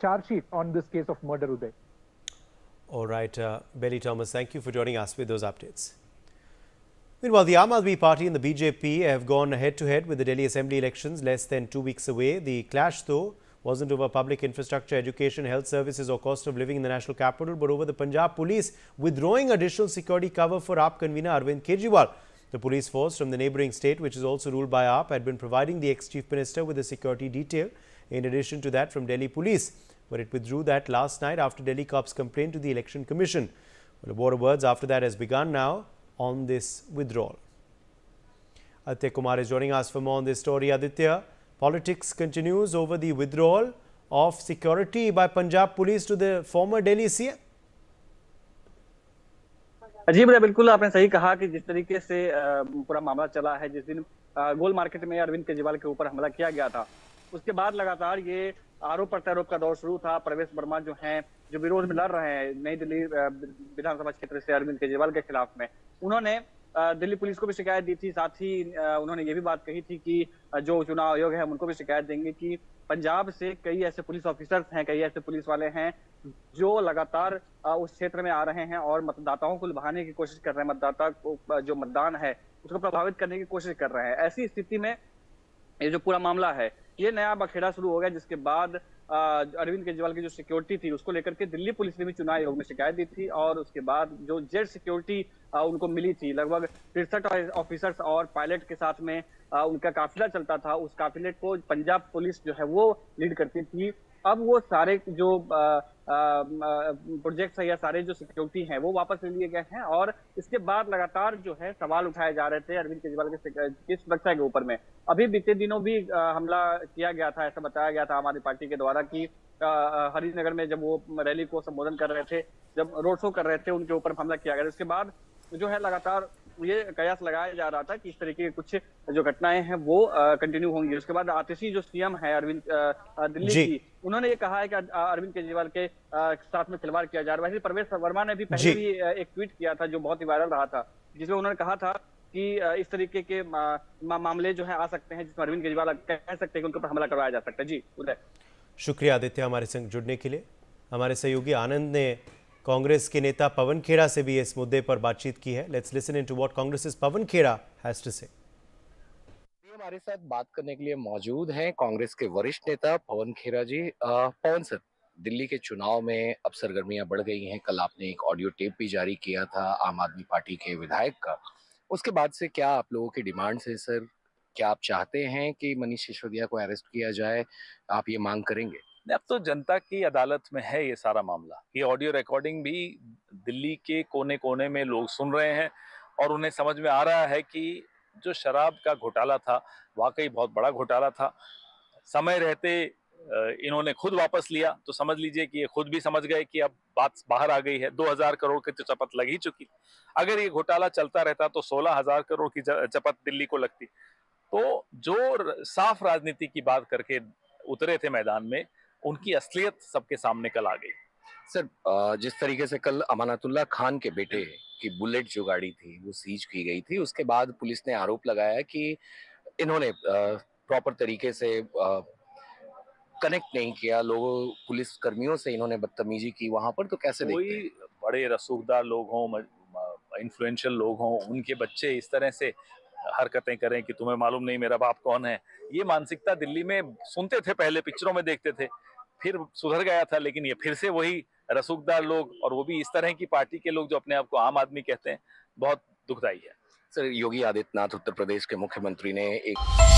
charge sheet on this case of murder, Uday. All right, Belly Thomas, thank you for joining us with those updates. Meanwhile, the Aam Aadmi Party and the BJP have gone head-to-head with the Delhi Assembly elections less than 2 weeks away. The clash, though, wasn't over public infrastructure, education, health services or cost of living in the national capital, but over the Punjab police withdrawing additional security cover for AAP convener Arvind Kejriwal. The police force from the neighbouring state, which is also ruled by AAP, had been providing the ex-chief minister with a security detail in addition to that from Delhi police. But it withdrew that last night after Delhi cops complained to the Election Commission. Well, a war of words after that has begun now on this withdrawal. Aditya Kumar is joining us for more on this story. Aditya, politics continues over the withdrawal of security by Punjab police to the former Delhi CM. जी बिल्कुल आपने सही कहा कि जिस तरीके से पूरा मामला चला है, जिस दिन गोल मार्केट में अरविंद केजरीवाल के ऊपर हमला किया गया था, उसके बाद लगातार ये आरोप प्रत्यारोप का दौर शुरू था। प्रवेश वर्मा जो हैं, जो विरोध में लड़ रहे हैं नई दिल्ली विधानसभा क्षेत्र से अरविंद केजरीवाल के खिलाफ में, उन्होंने दिल्ली पुलिस को भी शिकायत दी थी। साथ ही उन्होंने ये भी बात कही थी कि जो चुनाव आयोग है उनको भी शिकायत देंगे कि पंजाब से कई ऐसे पुलिस ऑफिसर्स हैं, कई ऐसे पुलिस वाले हैं जो लगातार उस क्षेत्र में आ रहे हैं और मतदाताओं को लुभाने की कोशिश कर रहे हैं, मतदाता को जो मतदान है उसको प्रभावित करने की कोशिश कर रहे हैं। ऐसी स्थिति में ये जो पूरा मामला है, ये नया बखेड़ा शुरू हो गया, जिसके बाद अरविंद केजरीवाल की जो सिक्योरिटी थी उसको लेकर के दिल्ली पुलिस ने भी चुनाव आयोग में शिकायत दी थी और उसके बाद जो जेड सिक्योरिटी उनको मिली थी, लगभग 63 ऑफिसर्स और पायलट के साथ में उनका काफिला चलता था। उस काफिले को पंजाब पुलिस जो है वो लीड करती थी। अब वो सारे जो प्रोजेक्ट्स है या सारे जो सिक्योरिटी हैं वो वापस ले लिए गए हैं और इसके बाद लगातार जो है सवाल उठाए जा रहे थे अरविंद केजरीवाल की सुरक्षा के ऊपर में। अभी बीते दिनों भी हमला किया गया था, ऐसा बताया गया था आम आदमी पार्टी के द्वारा कि हरिनगर में जब वो रैली को संबोधन कर रहे थे, जब रोड शो कर रहे थे, उनके ऊपर हमला किया गया। उसके बाद जो है लगातार ये कयास लगाया जा रहा था कि इस तरीके की कुछ जो घटनाएं हैं वो कंटिन्यू होंगी। उसके बाद आतिशी जो सीएम है अरविंद दिल्ली की, उन्होंने ये कहा है कि अरविंद केजरीवाल के साथ में खिलवाड़ किया जा रहा है। वैसे प्रवेश वर्मा ने भी पहले भी एक ट्वीट किया था जो बहुत ही वायरल रहा था, जिसमें उन्होंने कहा था कि इस तरीके के मामले जो है आ सकते हैं जिसमें अरविंद केजरीवाल कह सकते हैं कि उनके ऊपर हमला करवाया जा सकता है। जी उदय, शुक्रिया आदित्य हमारे संग जुड़ने के लिए। हमारे सहयोगी आनंद ने कांग्रेस के नेता पवन खेड़ा से भी इस मुद्दे पर बातचीत की है। Let's listen into what Congress's Pawan Khera has to say. हमारे साथ बात करने के लिए मौजूद हैं कांग्रेस के वरिष्ठ नेता पवन खेड़ा जी। पवन सर, दिल्ली के चुनाव में अब सरगर्मियां बढ़ गई हैं। कल आपने एक ऑडियो टेप भी जारी किया था आम आदमी पार्टी के विधायक का। उसके बाद से क्या आप लोगों की डिमांड है सर? क्या आप चाहते हैं कि मनीष सिसोदिया को अरेस्ट किया जाए? आप ये मांग करेंगे? अब तो जनता की अदालत में है ये सारा मामला। ये ऑडियो रिकॉर्डिंग भी दिल्ली के कोने कोने में लोग सुन रहे हैं और उन्हें समझ में आ रहा है कि जो शराब का घोटाला था वाकई बहुत बड़ा घोटाला था। समय रहते इन्होंने खुद वापस लिया तो समझ लीजिए कि ये खुद भी समझ गए कि अब बात बाहर आ गई है। 2000 करोड़ की तो चपत लग ही चुकी। अगर ये घोटाला चलता रहता तो 16,000 करोड़ की चपत दिल्ली को लगती। तो जो साफ राजनीति की बात करके उतरे थे मैदान में, उनकी असलियत सबके सामने कल आ गई। सर, जिस तरीके से कल अमानतुल्लाह खान के बेटे की बुलेट जो गाड़ी थी वो सीज की गई थी, उसके बाद पुलिस ने आरोप लगाया कि इन्होंने प्रॉपर तरीके से कनेक्ट नहीं किया, लोगों पुलिस कर्मियों से इन्होंने बदतमीजी की वहां पर। तो कैसे देखते हैं? कोई बड़े रसूखदार लोग हों, इन्फ्लुएंशियल लोग हों, उनके बच्चे इस तरह से हरकतें करें कि तुम्हें मालूम नहीं मेरा बाप कौन है, ये मानसिकता दिल्ली में सुनते थे, पहले पिक्चरों में देखते थे, फिर सुधर गया था। लेकिन ये फिर से वही रसूखदार लोग और वो भी इस तरह की पार्टी के लोग जो अपने आप को आम आदमी कहते हैं, बहुत दुखदाई है। सर, योगी आदित्यनाथ उत्तर प्रदेश के मुख्यमंत्री ने एक